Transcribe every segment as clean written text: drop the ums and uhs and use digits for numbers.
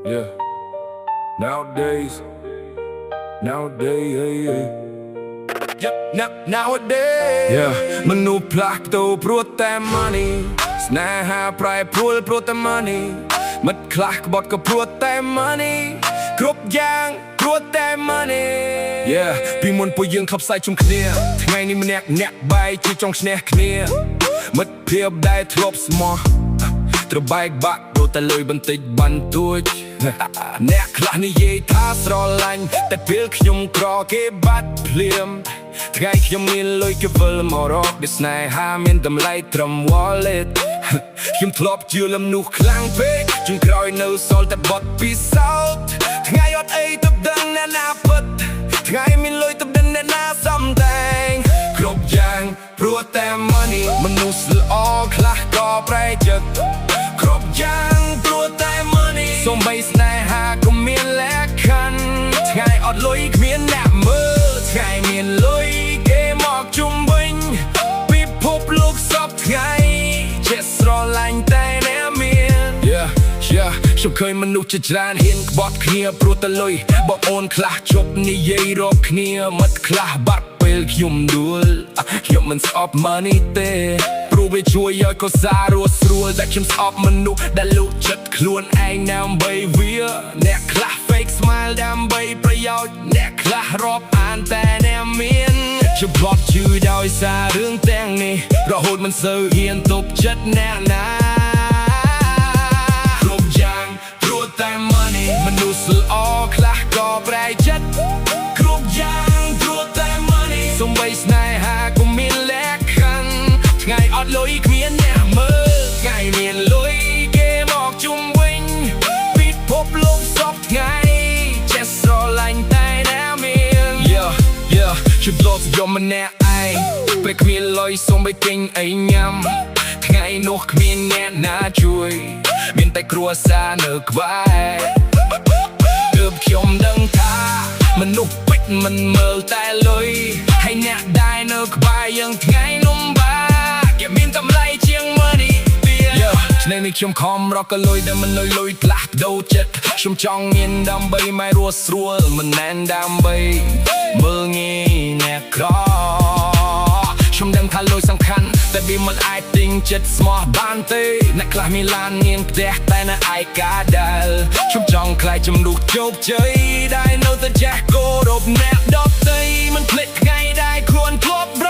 Yeah. Nowadays, hey. Yep, nowadays. Yeah. មនុស្សផ្លាស់ប្ដូរព្រោះតែ money ស្នេហាប្រែប្រួលព្រោះតែ money មិត្តខ្លះក្បត់ក៏ព្រោះតែ money គ្រប់យ៉ាងព្រោះតែ money Yeah ពីមុនពួកយើងធ្លាប់ផ្សាយជុំគ្នាថ្ងៃនេះម្នាក់អ្នកបែកជាចង់ឈ្នះគ្នាមិត្តភាពដែលធ្លាប់ស្មោះត្រូវបែកបាក់ព្រោះតែលុយបន្តិចបន្តួចអ្នកខ្លះនិយាយថាស្រឡាញ់តែពេលខ្ញុំក្រគេបាត់ភ្លាមថ្ងៃខ្ញុំមានលុយគេវិលមករកដែលស្នេហាមានតម្លៃត្រឹម wallet ខ្ញុំធ្លាប់ជឿលំនោះខ្លាំងពេកជើងក្រោយនៅសល់តែបត់ពិសោធន៍ថ្ងៃអត់អីទៅដឹងអ្នកណាពិតថ្ងៃមានលុយទៅដឹងអ្នកណាសំដែងគ្រប់យ៉ាងព្រោះតែ money មនុស្សល្អខ្លះក៏ប្រែចិត្តគ្រប់យ៉ាងព្រោះតែ money សូម្បីស្នេហាក៏មានលក្ខខណ្ឌថ្ងៃអត់លុយគ្មានអ្នកមើលថ្ងៃមានលុយគេមកជុំវិញពិភពលោកសពថ្ងៃចេះស្រឡាញ់តែអ្នកមាន Yeah ខ្ញុំឃើញមនុស្សជាច្រើនហ៊ានក្បត់គ្នាព្រោះតែលុយបងអូនខ្លះជប់និយាយរកគ្នាមិត្តខ្លះបាត់ពេលខ្ញុំដួលខ្ញុំមិនស្អប់ money ទេព្រោះវាជួយឲ្យកុសលរស់ស្រួលតែខ្ញុំស្អប់មនុស្សដែលលក់ចិត្តខ្លួនឯងដើម្បីវាអ្នកខ្លះ fake smile ដើម្បីប្រយោជន៍អ្នកខ្លះរាប់អានតែអ្នកមានខ្ញុំធ្លាប់ជឿដោយសាររឿងទាំងនេះរហូតមិនសូវហ៊ានទប់ចិត្តអ្នកណាគ្រប់យ៉ាងព្រោះតែ money មនុស្សល្អខ្លះក៏ប្រែចិត្តគ្រប់យ៉ាងព្រោះតែ money សូម្បីស្នេហាក៏មានលក្ខខណ្ឌថ្ងៃអត់លុយគ្មានអ្នកមើលថ្ងៃមានលុយគេមកជុំវិញពិភពលោកសពថ្ងៃចេះស្រឡាញ់តែអ្នកមាន Yeah ជិតលោកយមម្នាក់ឯងពេលគ្មានលុយសូម្បីទិញអីញ៉ាំថ្ងៃនោះគ្មានអ្នកណាជួយមានតែគ្រួសារនៅក្បែរទើបខ្ញុំដឹងថាមនុស្សពេចមិនមើលតែលុយហើយអ្នកដែលនៅក្បែរយើងថ្ងៃលំបាកគេមានតម្លៃជាង money ឆ្នាំនេះខ្ញុំខំរកលុយដែលមិនលុយផ្លាស់ប្ដូរចិត្តខ្ញុំចង់មានដើម្បីមិនរស់ស្រួលមិនណែនដើម្បីមើលងាយអ្នកក្រខ្ញុំដឹងថាលុយសំខាន់តែវាមិនអាចទិញចិត្តស្មោះបានទេអ្នកខ្លះមានឡានមានផ្ទះតែនៅឯកាដែលខ្ញុំចង់ខ្លាចជំនួសជោគជ័យដែលនៅតែចេះគោរពអ្នកដទៃមិនភ្លេចថ្ងៃដែលខ្លួនធ្លាប់រ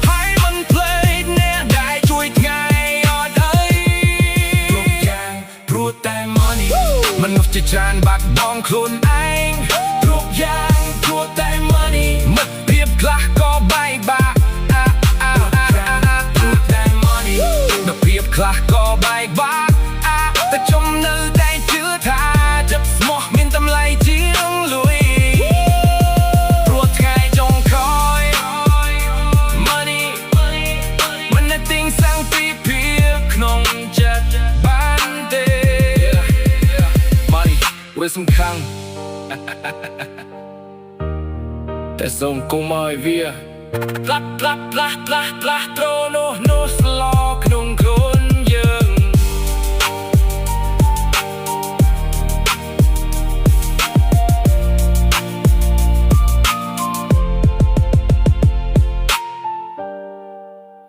ហើយមិនភ្លេចអ្នកដែលជួយថ្ងៃអត់អីគ្រប់យ៉ាងព្រោះតែ money មនុស្សជាច្រើនបាត់បង់ខ្លួនឯងគ្រប់យ៉ាងព្រោះតែ money មិត្តភាពខ្លះក៏បែកបាក់ព្រោះតែ money មិត្តភាពខ្លះក៏បែកបាក់តែខ្ញុំនៅតែជឿថាចិត្តស្មោះមានតម្លៃជាងលុយព្រោះថ្ងៃចុងក្រោយ money មិនអាចទិញសន្តិភាពក្នុងចិត្តបានទេ money វាសំខាន់តែសូមគុំឲ្យវាផ្លាស់ប្ដូរនោះ